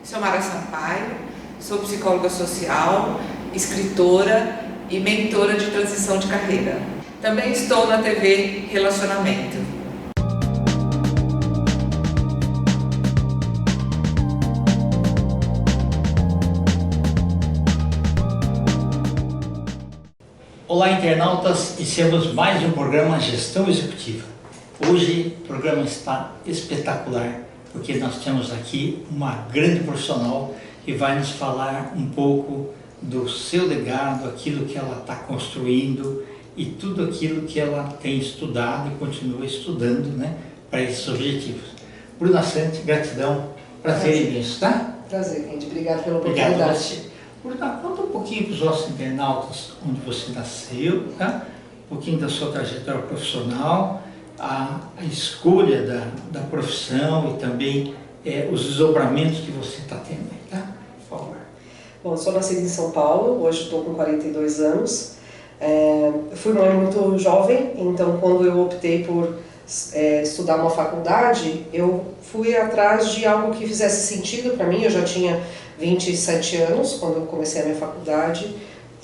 Sou Mara Sampaio, sou psicóloga social, escritora e mentora de transição de carreira. Também estou na TV Relacionamento. Olá, internautas, iniciamos mais um programa Gestão Executiva. Hoje o programa está espetacular, porque nós temos aqui uma grande profissional que vai nos falar um pouco do seu legado, aquilo que ela está construindo e tudo aquilo que ela tem estudado e continua estudando, né, para esses objetivos. Bruna Sante, gratidão, prazer imenso, tá? Prazer, Kendi. Obrigado pela Obrigado oportunidade. a você. Bruna, conta um pouquinho para os nossos internautas onde você nasceu, tá? Um pouquinho da sua trajetória profissional, a escolha da profissão e também os desdobramentos que você está tendo, tá? Por favor. Bom, eu sou nascida em São Paulo, hoje estou com 42 anos. Fui mãe muito jovem, então quando eu optei por estudar uma faculdade, eu fui atrás de algo que fizesse sentido para mim. Eu já tinha 27 anos quando eu comecei a minha faculdade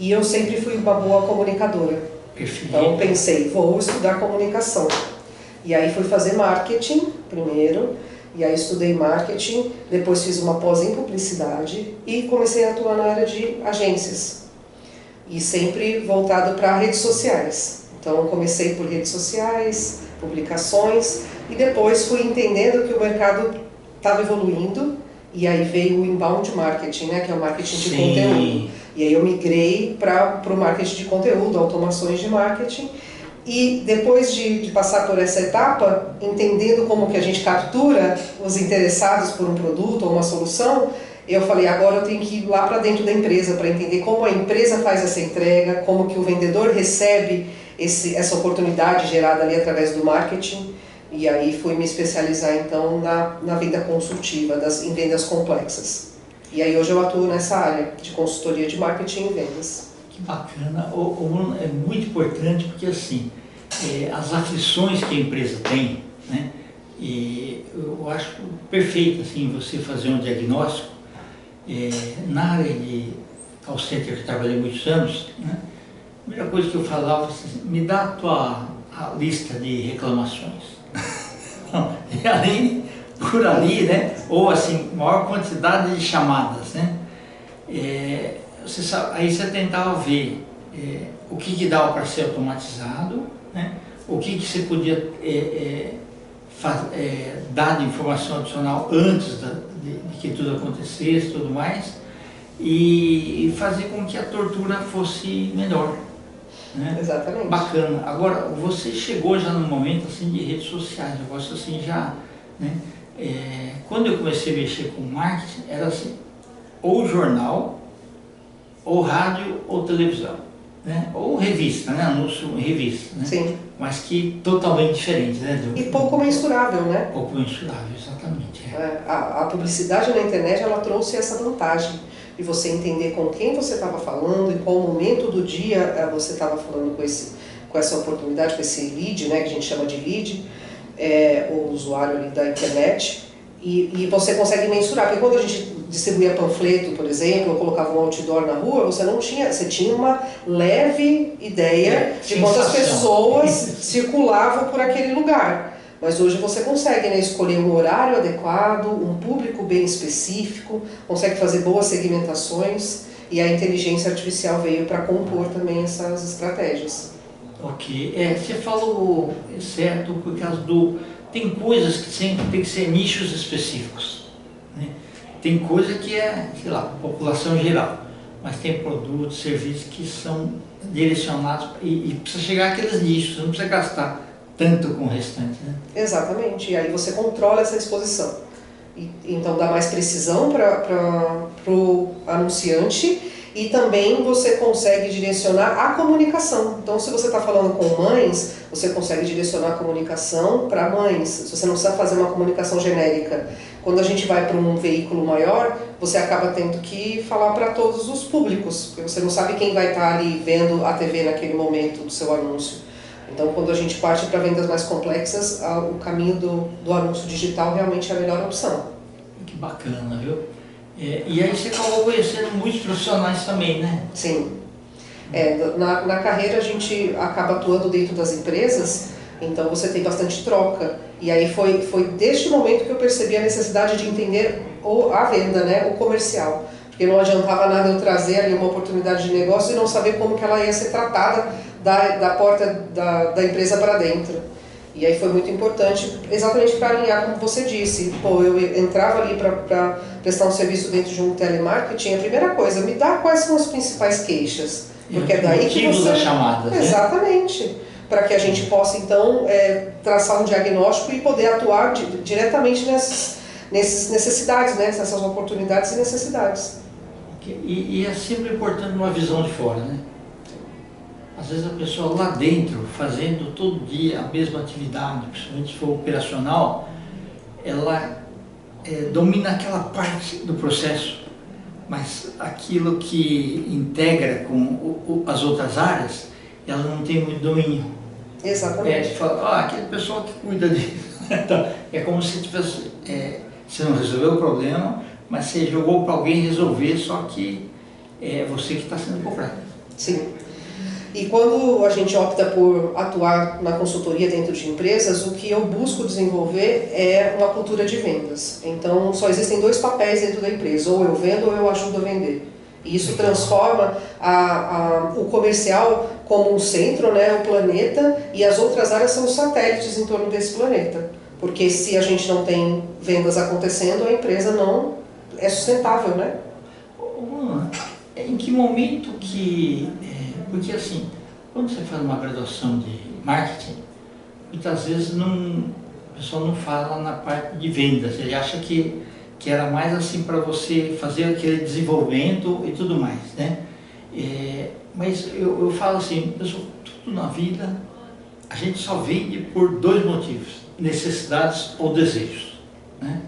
e eu sempre fui uma boa comunicadora. Perfeito. Então pensei, vou estudar comunicação. E aí fui fazer marketing primeiro, e aí estudei marketing, depois fiz uma pós em publicidade e comecei a atuar na área de agências. E sempre voltado para redes sociais. Então comecei por redes sociais, publicações, e depois fui entendendo que o mercado estava evoluindo, e aí veio o inbound marketing, né, que é o marketing de conteúdo. E aí eu migrei para o marketing de conteúdo, automações de marketing. E depois de passar por essa etapa, entendendo como que a gente captura os interessados por um produto ou uma solução, eu falei, agora eu tenho que ir lá para dentro da empresa para entender como a empresa faz essa entrega, como que o vendedor recebe essa oportunidade gerada ali através do marketing. E aí fui me especializar então na venda consultiva, em vendas complexas. E aí hoje eu atuo nessa área de consultoria de marketing e vendas. Que bacana. Bruno, é muito importante porque assim, as aflições que a empresa tem, né, e eu acho perfeito assim, você fazer um diagnóstico. Na área de call center que eu trabalhei muitos anos, né, a primeira coisa que eu falava assim, me dá a lista de reclamações. E além, por ali, né, ou assim, maior quantidade de chamadas, né, aí você tentava ver o que dava para ser automatizado, né, o que você podia dar de informação adicional antes de que tudo acontecesse e tudo mais, e fazer com que a tortura fosse melhor. Né? Exatamente. Bacana. Agora, você chegou já num momento assim, de redes sociais, negócio assim já, né? Quando eu comecei a mexer com marketing, era assim, ou jornal, ou rádio, ou televisão, né? Ou revista, né? Anúncio em revista, né? Sim. Mas que totalmente diferente, né? E pouco mensurável, né? Pouco mensurável, exatamente. A publicidade na internet, ela trouxe essa vantagem de você entender com quem você estava falando, em qual momento do dia você estava falando com essa oportunidade, com esse lead, né, que a gente chama de lead, o usuário ali da internet, e você consegue mensurar, porque quando a gente distribuía panfleto, por exemplo, ou colocava um outdoor na rua, você tinha uma leve ideia de quantas pessoas circulavam por aquele lugar. Mas hoje você consegue, né, escolher um horário adequado, um público bem específico, consegue fazer boas segmentações, e a inteligência artificial veio para compor também essas estratégias. Ok, você falou certo por causa tem coisas que tem que ser nichos específicos, né? Tem coisa que sei lá, população geral, mas tem produtos, serviços que são direcionados e precisa chegar àqueles nichos, você não precisa gastar tanto com o restante, né? Exatamente, e aí você controla essa exposição. Então dá mais precisão para o anunciante e também você consegue direcionar a comunicação. Então se você está falando com mães, você consegue direcionar a comunicação para mães. Se você não precisa fazer uma comunicação genérica. Quando a gente vai para um veículo maior, você acaba tendo que falar para todos os públicos, porque você não sabe quem vai estar ali vendo a TV naquele momento do seu anúncio. Então, quando a gente parte para vendas mais complexas, o caminho do anúncio digital realmente é a melhor opção. Que bacana, viu? E aí você acabou conhecendo muitos profissionais também, né? Sim. Na carreira a gente acaba atuando dentro das empresas, então você tem bastante troca. E aí foi deste momento que eu percebi a necessidade de entender a venda, né, o comercial. Porque não adiantava nada eu trazer ali uma oportunidade de negócio e não saber como que ela ia ser tratada da porta da empresa para dentro. E aí foi muito importante, exatamente para alinhar, como você disse. Pô, eu entrava ali para prestar um serviço dentro de um telemarketing, a primeira coisa, me dá quais são as principais queixas. Porque é daí que você... das chamadas, né? Exatamente. Para que a gente possa, então, traçar um diagnóstico e poder atuar diretamente nessas necessidades, né? Nessas oportunidades e necessidades. E é sempre importante uma visão de fora, né? Às vezes a pessoa lá dentro, fazendo todo dia a mesma atividade, principalmente se for operacional, ela domina aquela parte do processo, mas aquilo que integra com as outras áreas, ela não tem muito domínio. Exatamente. Você fala, aquele pessoal que cuida disso. Então, é como se tivesse, você não resolveu o problema, mas você jogou para alguém resolver, só que é você que está sendo cobrado. Sim. E quando a gente opta por atuar na consultoria dentro de empresas, o que eu busco desenvolver é uma cultura de vendas. Então, só existem dois papéis dentro da empresa, ou eu vendo ou eu ajudo a vender. E isso transforma o comercial como um centro, né, o planeta, e as outras áreas são os satélites em torno desse planeta. Porque se a gente não tem vendas acontecendo, a empresa não é sustentável, né? Em que momento que... Porque assim, quando você faz uma graduação de marketing, muitas vezes o pessoal não fala na parte de vendas, ele acha que era mais assim para você fazer aquele desenvolvimento e tudo mais, né? Mas eu falo assim, pessoal, tudo na vida a gente só vende por dois motivos, necessidades ou desejos, né?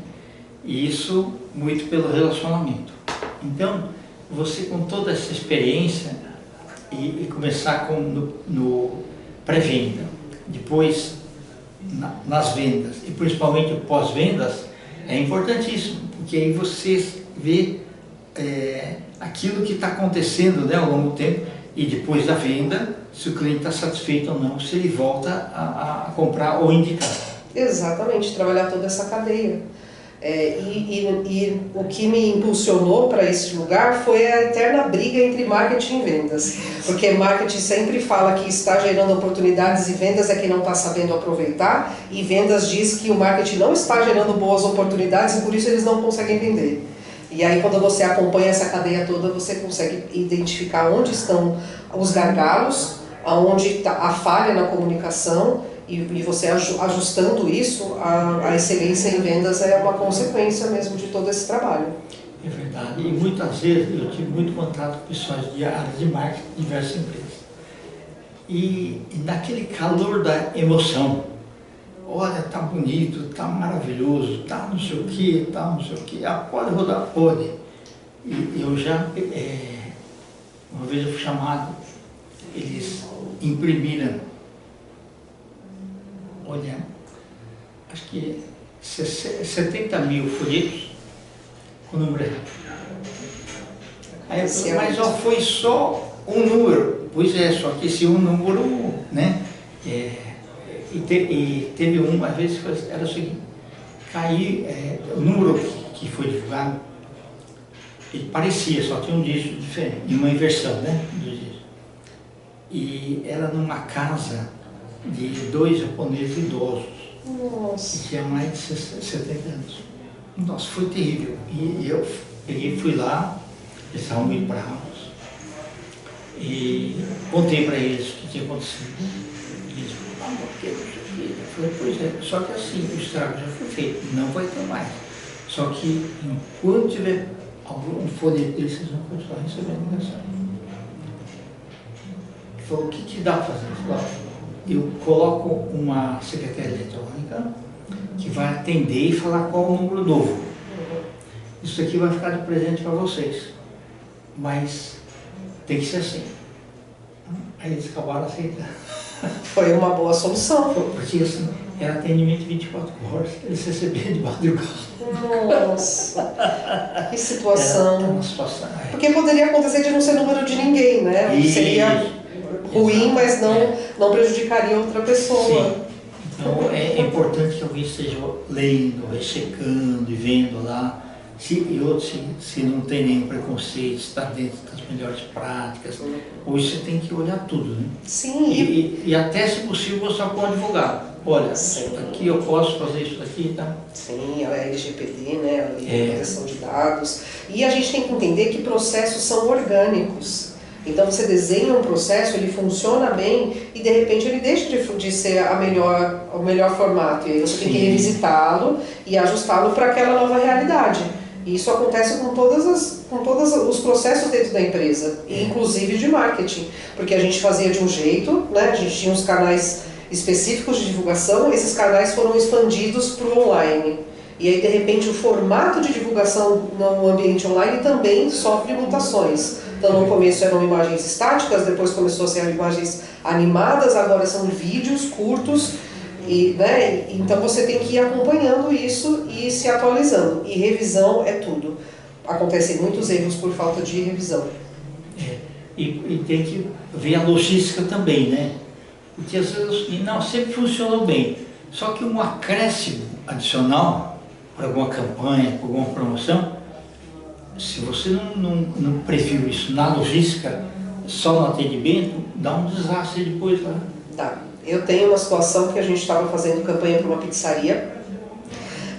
E isso muito pelo relacionamento. Então, você com toda essa experiência e começar no pré-venda, depois nas vendas e principalmente o pós-vendas, é importantíssimo, porque aí você vê aquilo que está acontecendo, né, ao longo do tempo, e depois da venda, se o cliente está satisfeito ou não, se ele volta a comprar ou indicar. Exatamente, trabalhar toda essa cadeia. E o que me impulsionou para esse lugar foi a eterna briga entre marketing e vendas. Porque marketing sempre fala que está gerando oportunidades e vendas é quem não está sabendo aproveitar, e vendas diz que o marketing não está gerando boas oportunidades e por isso eles não conseguem vender. E aí quando você acompanha essa cadeia toda, você consegue identificar onde estão os gargalos, onde está a falha na comunicação, e você ajustando isso, a excelência em vendas é uma consequência mesmo de todo esse trabalho. É verdade, e muitas vezes eu tive muito contato com pessoas de áreas de marketing de diversas empresas. E naquele calor da emoção, olha, tá bonito, tá maravilhoso, tá não sei o que, tá não sei o que, pode rodar, pode. E eu já, uma vez eu fui chamado, eles imprimiram, olha, acho que 70 mil folhetos com o número errado. Aí eu falei, mas ó, foi só um número. Pois é, só que esse um número, né? E teve um, às vezes era o seguinte, o número que foi divulgado, ele parecia, só tinha um dígito diferente, e uma inversão, né? E era numa casa de dois japoneses idosos. Nossa. Que tinha mais de 70 anos. Nossa, foi terrível. E eu fui lá, eles estavam muito bravos, e contei para eles o que tinha acontecido. E eles falaram, por que eu falei, pois é, só que assim, o estrago já foi feito, não vai ter mais. Só que enquanto tiver algum folheto deles, vocês vão continuar recebendo mensagem. Ele falou, o que dá para fazer? Ele falou, eu coloco uma secretária eletrônica que vai atender e falar qual o número novo. Isso aqui vai ficar de presente para vocês, mas tem que ser assim. Aí eles acabaram aceitando. Foi uma boa solução. Porque assim, Era atendimento 24 horas, eles recebiam de madrugada. Nossa, que situação. Era uma situação. Porque poderia acontecer de não ser número de ninguém, né? Isso. Seria ruim, mas não prejudicaria outra pessoa. Sim. Então é importante que alguém esteja lendo, rechecando e vendo lá. Se não tem nenhum preconceito, se está dentro das melhores práticas. Hoje você tem que olhar tudo, né? Sim. E até, se possível, mostrar para o advogado. Olha, isso aqui eu posso fazer isso aqui, tá? Sim, a LGPD, né? A Lei de Proteção de Dados. E a gente tem que entender que processos são orgânicos. Então você desenha um processo, ele funciona bem e de repente ele deixa de ser o melhor formato. E aí você tem que revisitá-lo e ajustá-lo para aquela nova realidade. E isso acontece com todos os processos dentro da empresa, inclusive de marketing. Porque a gente fazia de um jeito, né? A gente tinha uns canais específicos de divulgação, esses canais foram expandidos para o online. E aí, de repente, o formato de divulgação no ambiente online também sofre mutações. Então, no começo eram imagens estáticas, depois começou a ser imagens animadas, agora são vídeos curtos. Né? Então, você tem que ir acompanhando isso e se atualizando. E revisão é tudo. Acontecem muitos erros por falta de revisão. E tem que ver a logística também, né? Porque às vezes não sempre funcionou bem. Só que um acréscimo adicional para alguma campanha, para alguma promoção, se você não previu isso na logística, só no atendimento, dá um desastre depois lá. Tá. Eu tenho uma situação que a gente estava fazendo campanha para uma pizzaria.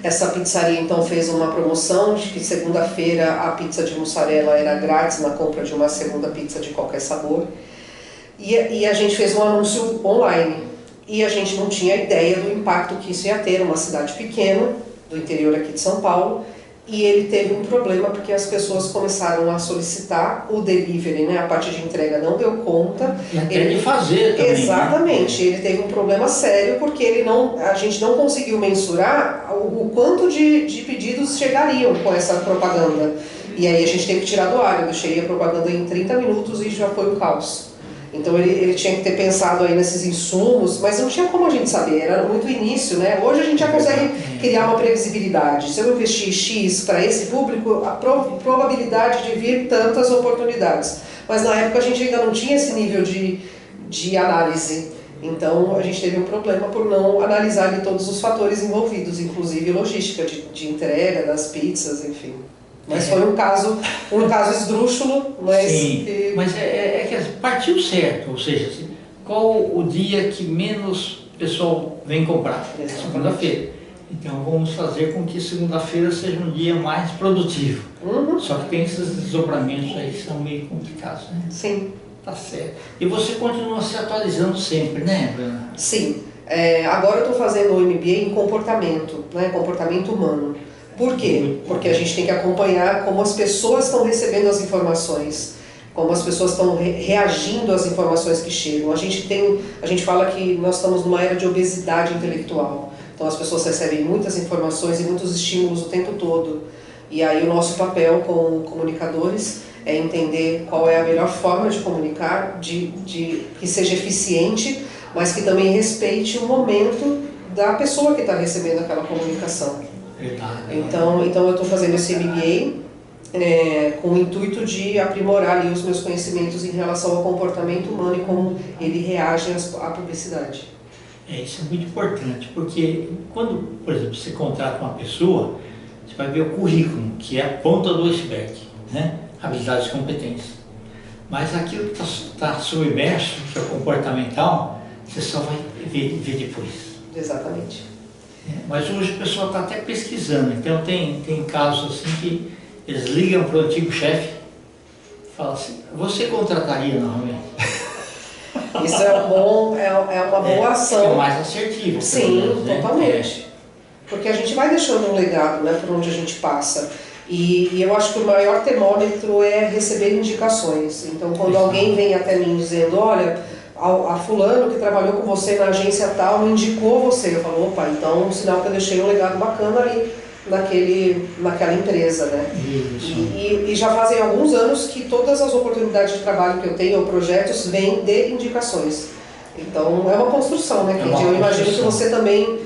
Essa pizzaria então fez uma promoção de que segunda-feira a pizza de mussarela era grátis na compra de uma segunda pizza de qualquer sabor. E a gente fez um anúncio online. E a gente não tinha ideia do impacto que isso ia ter numa cidade pequena, do interior aqui de São Paulo. E ele teve um problema porque as pessoas começaram a solicitar o delivery, né? A parte de entrega não deu conta. E até de fazer também. Exatamente, né? Ele teve um problema sério porque a gente não conseguiu mensurar o quanto de pedidos chegariam com essa propaganda. E aí a gente teve que tirar do ar. Eu deixei a propaganda em 30 minutos e já foi um caos. Então ele tinha que ter pensado aí nesses insumos, mas não tinha como a gente saber, era muito início, né? Hoje a gente já consegue criar uma previsibilidade. Se eu investir X para esse público, a probabilidade de vir tantas oportunidades. Mas na época a gente ainda não tinha esse nível de análise. Então a gente teve um problema por não analisar ali todos os fatores envolvidos, inclusive logística de entrega das pizzas, enfim. Mas foi um caso esdrúxulo, mas... Sim, mas é que partiu certo, ou seja, assim, qual o dia que menos pessoal vem comprar? Segunda-feira. Então vamos fazer com que segunda-feira seja um dia mais produtivo. Só que tem esses desdobramentos aí que são meio complicados, né? Sim. Tá certo. E você continua se atualizando sempre, né, Bruna? Sim. Agora eu estou fazendo o MBA em comportamento, né? Comportamento humano. Por quê? Porque a gente tem que acompanhar como as pessoas estão recebendo as informações, como as pessoas estão reagindo às informações que chegam. A gente fala que nós estamos numa era de obesidade intelectual. Então as pessoas recebem muitas informações e muitos estímulos o tempo todo. E aí o nosso papel como comunicadores é entender qual é a melhor forma de comunicar, que seja eficiente, mas que também respeite o momento da pessoa que está recebendo aquela comunicação. Então eu estou fazendo esse MBA com o intuito de aprimorar ali os meus conhecimentos em relação ao comportamento humano e como ele reage à publicidade. Isso é muito importante, porque quando, por exemplo, você contrata uma pessoa, você vai ver o currículo, que é a ponta do iceberg, né? Habilidades e competências. Mas aquilo que está submerso, que é o comportamental, você só vai ver depois. Exatamente. Mas hoje o pessoal está até pesquisando, então tem casos assim que eles ligam para o antigo chefe e falam assim, você contrataria novamente? Isso é uma boa ação. É mais assertivo. Sim, totalmente. Porque a gente vai deixando um legado, né, por onde a gente passa. E eu acho que o maior termômetro é receber indicações. Então quando alguém vem até mim dizendo, olha, a fulano que trabalhou com você na agência tal me indicou você. Eu falo, opa, então um sinal que eu deixei um legado bacana ali naquela empresa, né? E já fazem alguns anos que todas as oportunidades de trabalho que eu tenho, ou projetos, vêm de indicações. Então é uma construção, né, Kendi? Eu imagino que você também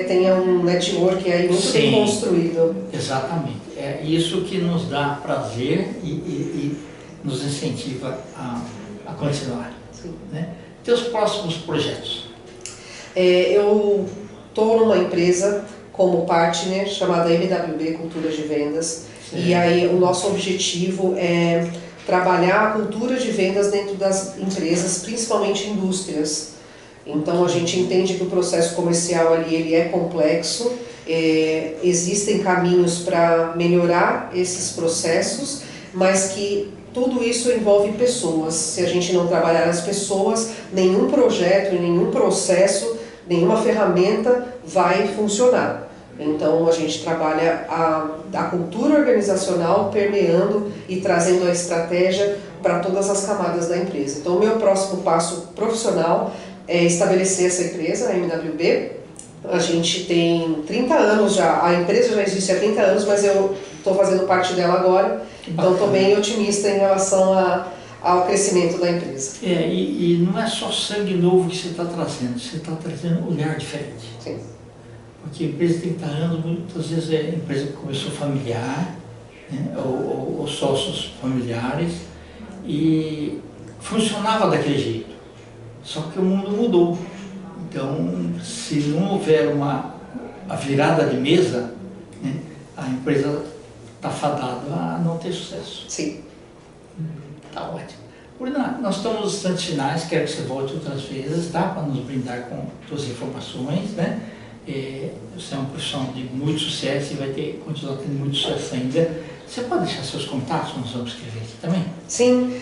tenha um network aí muito bem construído. Exatamente. É isso que nos dá prazer e nos incentiva a continuar. Né? Teus próximos projetos? Eu estou numa empresa como partner chamada MWB Cultura de Vendas. Sim. E aí o nosso objetivo é trabalhar a cultura de vendas dentro das empresas, principalmente indústrias. Então a gente entende que o processo comercial ali ele é complexo, existem caminhos para melhorar esses processos, mas que tudo isso envolve pessoas. Se a gente não trabalhar as pessoas, nenhum projeto, nenhum processo, nenhuma ferramenta vai funcionar. Então a gente trabalha a cultura organizacional permeando e trazendo a estratégia para todas as camadas da empresa. Então o meu próximo passo profissional é estabelecer essa empresa, a MWB. A gente tem 30 anos já, a empresa já existe há 30 anos, mas eu estou fazendo parte dela agora, então estou bem otimista em relação ao crescimento da empresa. E não é só sangue novo que você está trazendo, você está trazendo um olhar diferente. Sim. Porque a empresa tem 30 anos, muitas vezes é empresa que começou familiar, né, ou sócios familiares, e funcionava daquele jeito. Só que o mundo mudou. Então, se não houver a virada de mesa, né, a empresa está fadada a não ter sucesso. Sim. Tá ótimo. Bruna, nós estamos nos instantes finais, quero que você volte outras vezes, tá? Para nos brindar com suas informações, né? Você é um profissional de muito sucesso e vai continuar tendo muito sucesso ainda. Você pode deixar seus contatos, nós vamos escrever aqui também? Sim,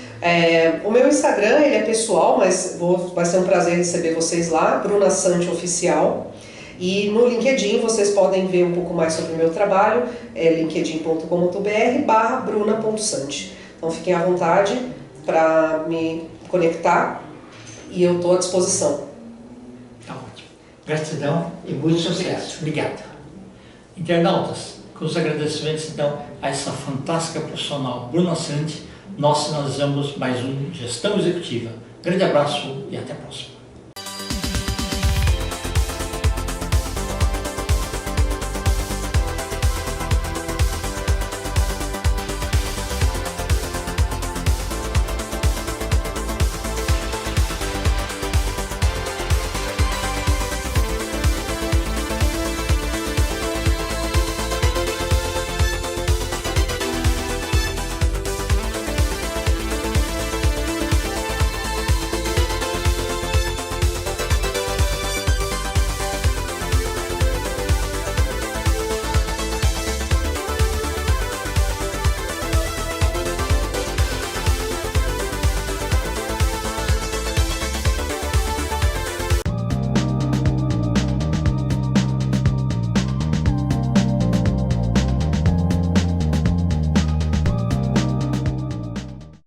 o meu Instagram ele é pessoal, mas vai ser um prazer receber vocês lá, Bruna Sante Oficial. E no LinkedIn vocês podem ver um pouco mais sobre o meu trabalho, linkedin.com.br/bruna.sante. Então fiquem à vontade para me conectar e eu estou à disposição. Tá ótimo. Gratidão e muito sucesso. Obrigado. Internautas, com os agradecimentos então a essa fantástica profissional Bruna Sante, nós finalizamos mais um Gestão Executiva. Grande abraço e até a próxima.